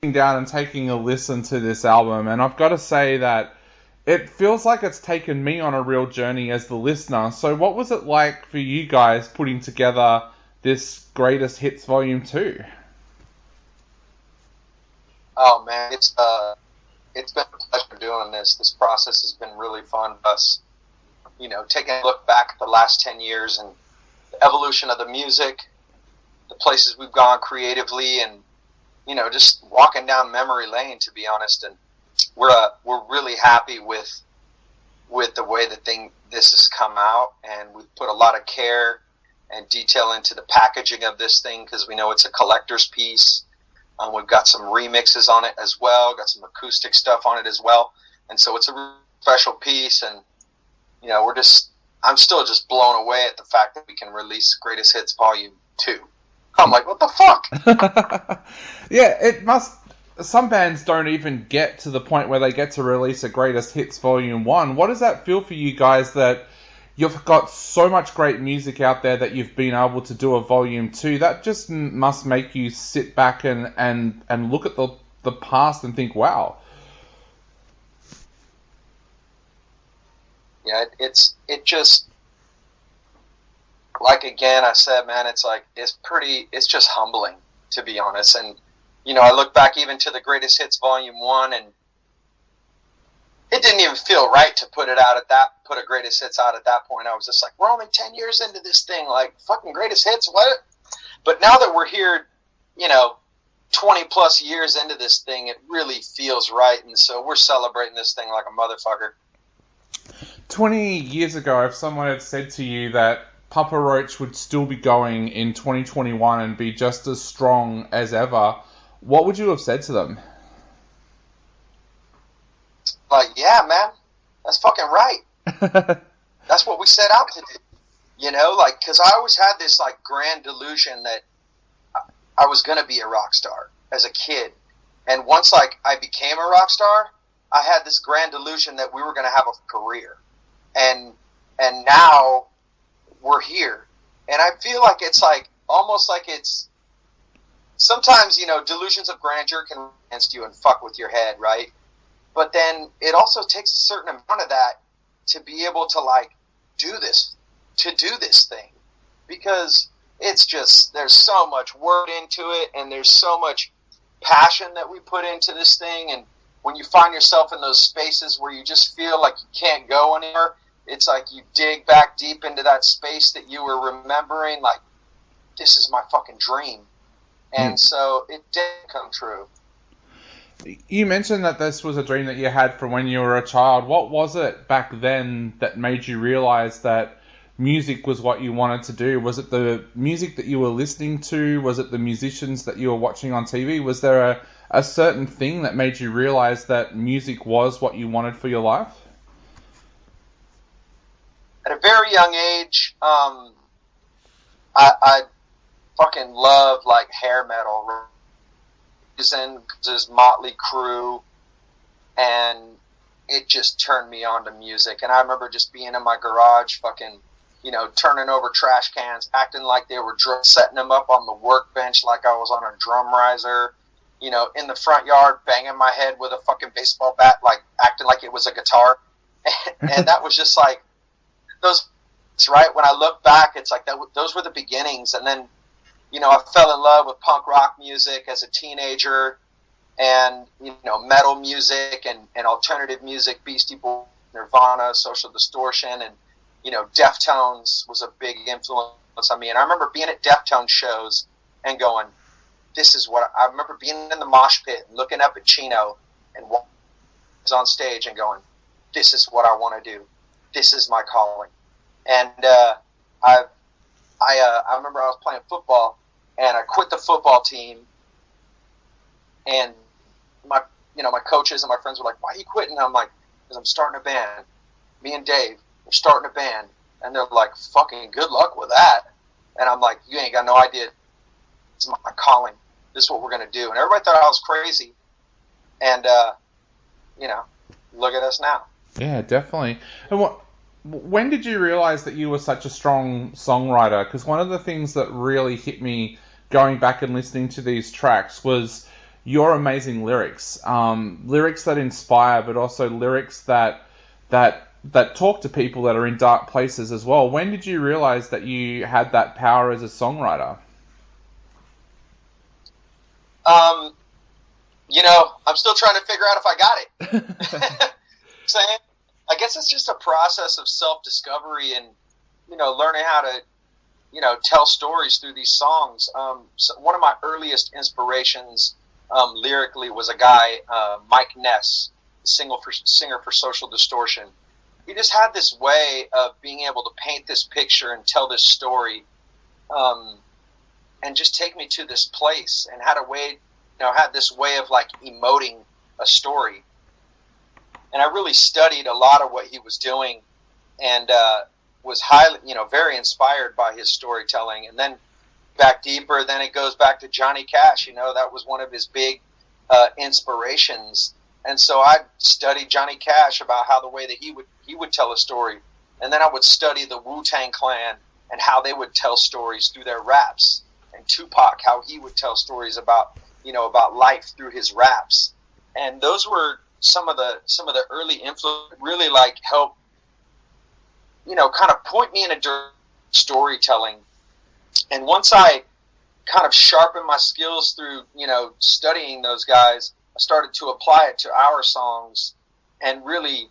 down and taking a listen to this album, and I've got to say that it feels like it's taken me on a real journey as the listener. So what was it like for you guys putting together this Greatest Hits Volume 2? Oh man, it's been a pleasure doing this. This process has been really fun for us. Taking a look back at the last 10 years and the evolution of the music, the places we've gone creatively, and just walking down memory lane, to be honest. And we're really happy with the way this has come out, and we've put a lot of care and detail into the packaging of this thing because we know it's a collector's piece. We've got some remixes on it as well, got some acoustic stuff on it as well, and so it's a really special piece. And I'm still just blown away at the fact that we can release Greatest Hits Volume 2. I'm like, what the fuck? Yeah, it must. Some bands don't even get to the point where they get to release a Greatest Hits Volume 1. What does that feel for you guys that you've got so much great music out there that you've been able to do a Volume 2? That just must make you sit back and look at the past and think, wow. Yeah, it just, like again, I said, man, it's just humbling, to be honest. And, I look back even to the Greatest Hits Volume 1, and it didn't even feel right to put a Greatest Hits out at that point. I was just like, we're only 10 years into this thing, like, fucking Greatest Hits, what? But now that we're here, 20 plus years into this thing, it really feels right, and so we're celebrating this thing like a motherfucker. 20 years ago, if someone had said to you that Papa Roach would still be going in 2021 and be just as strong as ever, what would you have said to them? Like, yeah, man, that's fucking right. That's what we set out to do. Because I always had this, grand delusion that I was going to be a rock star as a kid. And once, I became a rock star, I had this grand delusion that we were going to have a career. And now we're here. And I feel like it's, almost like it's, sometimes, delusions of grandeur can run against you and fuck with your head, right? But then it also takes a certain amount of that to be able to do this thing, because it's just, there's so much work into it, and there's so much passion that we put into this thing. And when you find yourself in those spaces where you just feel like you can't go anywhere, it's like you dig back deep into that space that you were remembering, like, this is my fucking dream. And so it did come true. You mentioned that this was a dream that you had from when you were a child. What was it back then that made you realize that music was what you wanted to do? Was it the music that you were listening to? Was it the musicians that you were watching on TV? Was there a certain thing that made you realize that music was what you wanted for your life? At a very young age, I fucking love hair metal. His Motley Crue, and it just turned me on to music. And I remember just being in my garage, fucking, turning over trash cans, acting like they were setting them up on the workbench like I was on a drum riser, in the front yard, banging my head with a fucking baseball bat, acting like it was a guitar. And that was just those, right? When I look back, it's like those were the beginnings. And then, I fell in love with punk rock music as a teenager, and, metal music and alternative music, Beastie Boys, Nirvana, Social Distortion, and, Deftones was a big influence on me. And I remember being at Deftones shows and going, I remember being in the mosh pit and looking up at Chino and was on stage and going, this is what I want to do. This is my calling. And I remember I was playing football, and I quit the football team, and my coaches and my friends were like, why are you quitting? And I'm like, because I'm starting a band. Me and Dave, we're starting a band. And they're like, fucking good luck with that. And I'm like, you ain't got no idea. It's my calling. This is what we're going to do. And everybody thought I was crazy. And, look at us now. Yeah, definitely. And when did you realize that you were such a strong songwriter? Because one of the things that really hit me going back and listening to these tracks was your amazing lyrics, lyrics that inspire, but also lyrics that talk to people that are in dark places as well. When did you realize that you had that power as a songwriter? I'm still trying to figure out if I got it. Saying, I guess it's just a process of self-discovery and, learning how to, tell stories through these songs. So one of my earliest inspirations lyrically was a guy, Mike Ness, singer for Social Distortion. He just had this way of being able to paint this picture and tell this story, and just take me to this place, and had this way of like emoting a story. And I really studied a lot of what he was doing, and was highly, very inspired by his storytelling. And then back deeper, then it goes back to Johnny Cash. That was one of his big inspirations. And so I studied Johnny Cash about how the way that he would tell a story. And then I would study the Wu-Tang Clan and how they would tell stories through their raps. And Tupac, how he would tell stories about life through his raps. And those were some of the early influence really like help, kind of point me in a direction of storytelling. And once I kind of sharpened my skills through, studying those guys, I started to apply it to our songs and really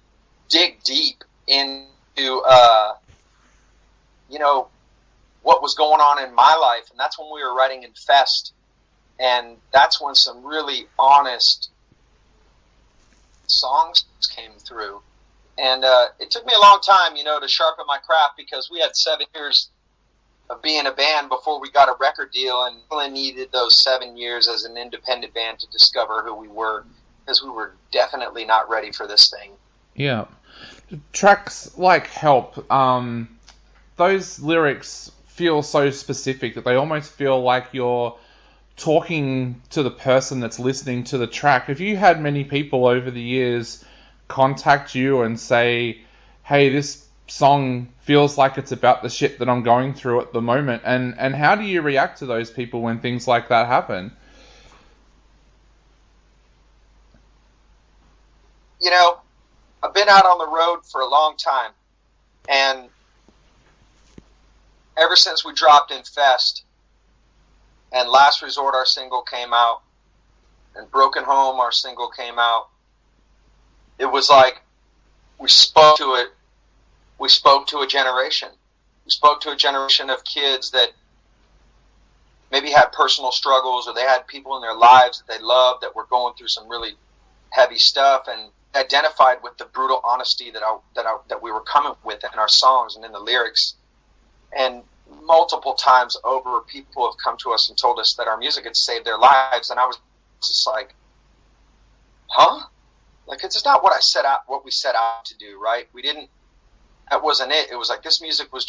dig deep into, what was going on in my life. And that's when we were writing Infest. And that's when some really honest songs came through. And it took me a long time, to sharpen my craft, because we had 7 years of being a band before we got a record deal, and really needed those 7 years as an independent band to discover who we were, because we were definitely not ready for this thing. Yeah. Tracks like Help, those lyrics feel so specific that they almost feel like you're talking to the person that's listening to the track. Have you had many people over the years contact you and say, hey, this song feels like it's about the shit that I'm going through at the moment? And how do you react to those people when things like that happen? I've been out on the road for a long time, and ever since we dropped Infest and Last Resort, our single, came out, and Broken Home, our single, came out, it was like we spoke to it. We spoke to a generation. We spoke to a generation of kids that maybe had personal struggles, or they had people in their lives that they loved that were going through some really heavy stuff, and identified with the brutal honesty that we were coming with in our songs and in the lyrics. And multiple times over, people have come to us and told us that our music had saved their lives, and I was just like, huh? Like, it's not what we set out to do, right? That wasn't it. It was like, this music was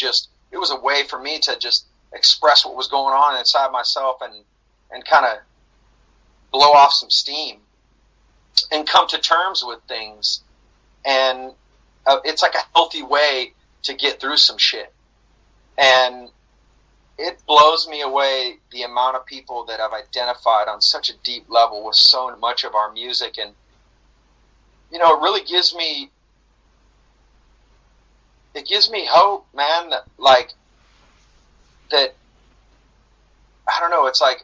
it was a way for me to just express what was going on inside myself and kind of blow off some steam and come to terms with things. And it's like a healthy way to get through some shit. And it blows me away the amount of people that have identified on such a deep level with so much of our music. And, it really gives me hope, man, that I don't know, it's like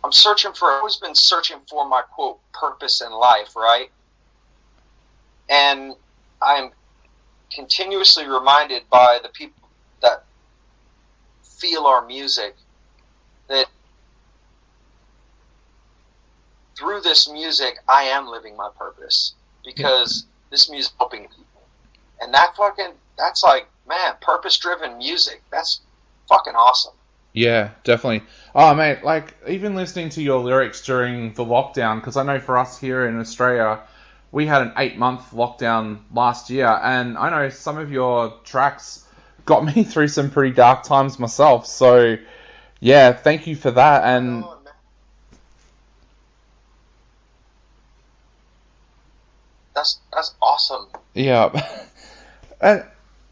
I've always been searching for my, quote, purpose in life, right? And I'm continuously reminded by the people that feel our music that through this music I am living my purpose, because this music is helping people. And that's like, man, purpose-driven music, that's fucking awesome. Yeah, definitely. Oh, mate, like, even listening to your lyrics during the lockdown, because I know for us here in Australia, we had an 8-month lockdown last year, and I know some of your tracks got me through some pretty dark times myself, so, yeah, thank you for that, and... That's awesome. Yeah. And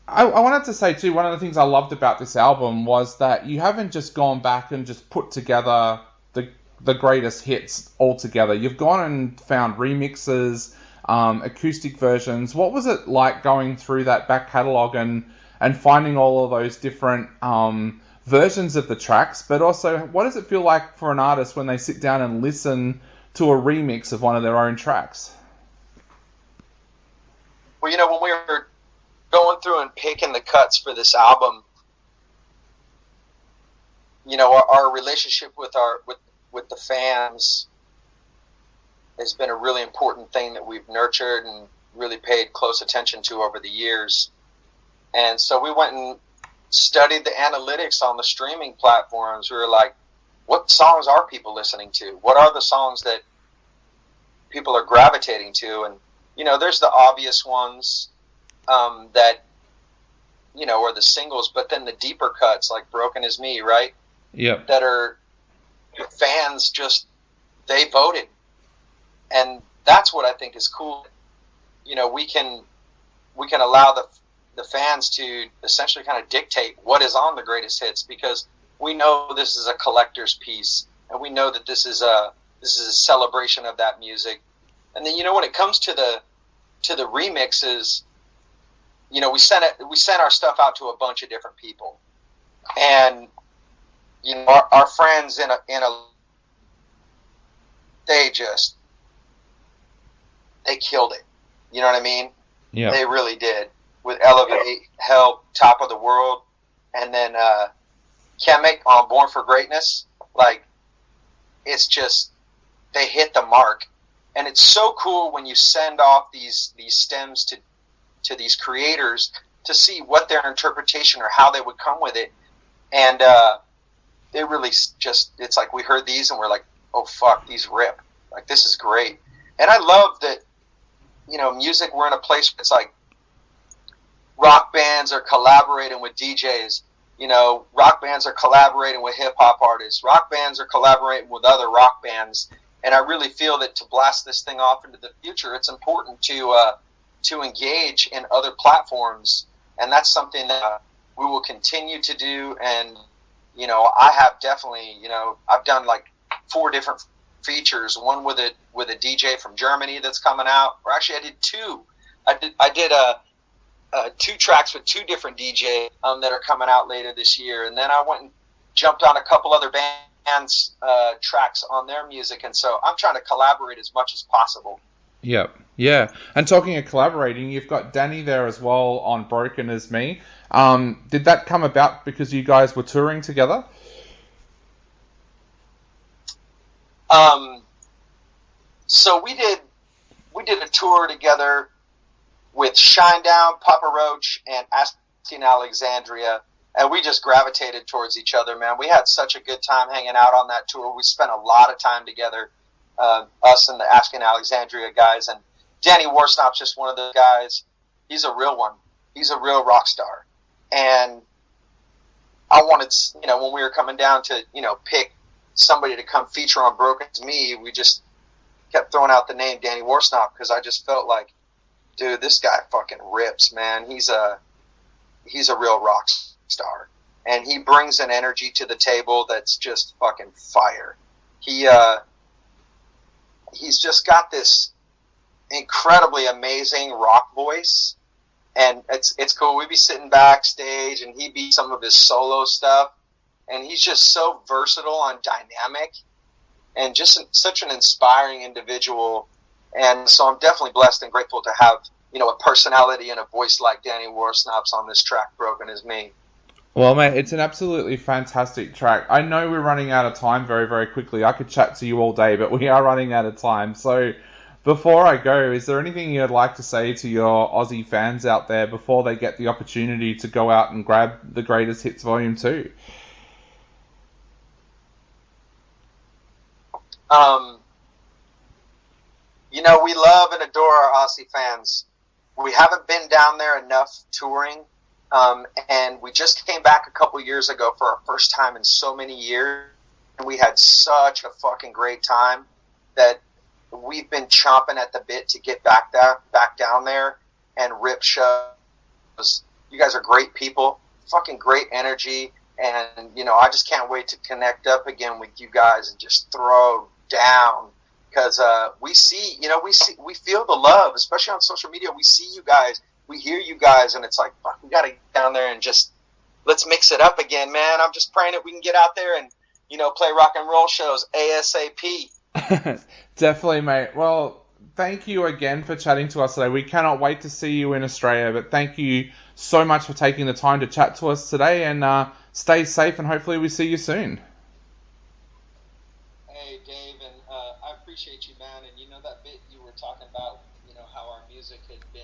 I wanted to say, too, one of the things I loved about this album was that you haven't just gone back and just put together the greatest hits all together. You've gone and found remixes, acoustic versions. What was it like going through that back catalogue and finding all of those different versions of the tracks? But also, what does it feel like for an artist when they sit down and listen to a remix of one of their own tracks? Well, you know, when we were going through and picking the cuts for this album, you know, our relationship with the fans has been a really important thing that we've nurtured and really paid close attention to over the years. And so we went and studied the analytics on the streaming platforms. We were like, what songs are people listening to? What are the songs that people are gravitating to? And, you know, there's the obvious ones that, you know, are the singles, but then the deeper cuts like Broken Is Me, right? Yep. That are fans just, they voted. And that's what I think is cool. You know, we can allow the fans to essentially kind of dictate what is on the greatest hits, because we know this is a collector's piece, and we know that this is a celebration of that music. And then, you know, when it comes to the remixes, you know, we sent our stuff out to a bunch of different people, and you know, our friends they killed it. You know what I mean? Yeah. They really did. With Elevate, Help, Top of the World, and then Can't Make on Born for Greatness. Like, it's just, they hit the mark. And it's so cool when you send off these stems to these creators to see what their interpretation or how they would come with it. And they really just, it's like we heard these and we're like, oh fuck, these rip. Like, this is great. And I love that, you know, music, we're in a place where it's like rock bands are collaborating with DJs. You know, rock bands are collaborating with hip-hop artists. Rock bands are collaborating with other rock bands. And I really feel that to blast this thing off into the future, it's important to engage in other platforms. And that's something that we will continue to do. And, you know, I have definitely, you know, I've done like 4 different features. One with a DJ from Germany that's coming out. Or actually, I did 2. I did 2 tracks with 2 different DJs that are coming out later this year. And then I went and jumped on a couple other bands' tracks on their music. And so I'm trying to collaborate as much as possible. Yep. Yeah. And talking of collaborating, you've got Danny there as well on Broken As Me. Did that come about because you guys were touring together? So we did a tour together with Shinedown, Papa Roach, and Asking Alexandria, and we just gravitated towards each other, man. We had such a good time hanging out on that tour. We spent a lot of time together, us and the Asking Alexandria guys, and Danny Warsnop's just one of those guys. He's a real one. He's a real rock star. And I wanted, you know, when we were coming down to, you know, pick somebody to come feature on Broken As Me, we just kept throwing out the name Danny Warsnop, because I just felt like, dude, this guy fucking rips, man. He's a real rock star, and he brings an energy to the table that's just fucking fire. He's just got this incredibly amazing rock voice, and it's cool. We'd be sitting backstage, and he'd be some of his solo stuff, and he's just so versatile and dynamic, and just such an inspiring individual. And so I'm definitely blessed and grateful to have, you know, a personality and a voice like Danny Warsnop's on this track, Broken As Me. Well, mate, it's an absolutely fantastic track. I know we're running out of time very, very quickly. I could chat to you all day, but we are running out of time. So before I go, is there anything you'd like to say to your Aussie fans out there before they get the opportunity to go out and grab the Greatest Hits Volume 2? You know, we love and adore our Aussie fans. We haven't been down there enough touring, and we just came back a couple years ago for our first time in so many years, and we had such a fucking great time that we've been chomping at the bit to get back down there and rip shows. You guys are great people, fucking great energy. And, you know, I just can't wait to connect up again with you guys and just throw down. Because we see, you know, we feel the love, especially on social media. We see you guys, we hear you guys, and it's like, fuck, we got to get down there and just, let's mix it up again, man. I'm just praying that we can get out there and, you know, play rock and roll shows ASAP. Definitely, mate. Well, thank you again for chatting to us today. We cannot wait to see you in Australia, but thank you so much for taking the time to chat to us today, and stay safe, and hopefully we see you soon. Hey, Dave, and I appreciate you, man. And you know that bit you were talking about, you know, how our music had been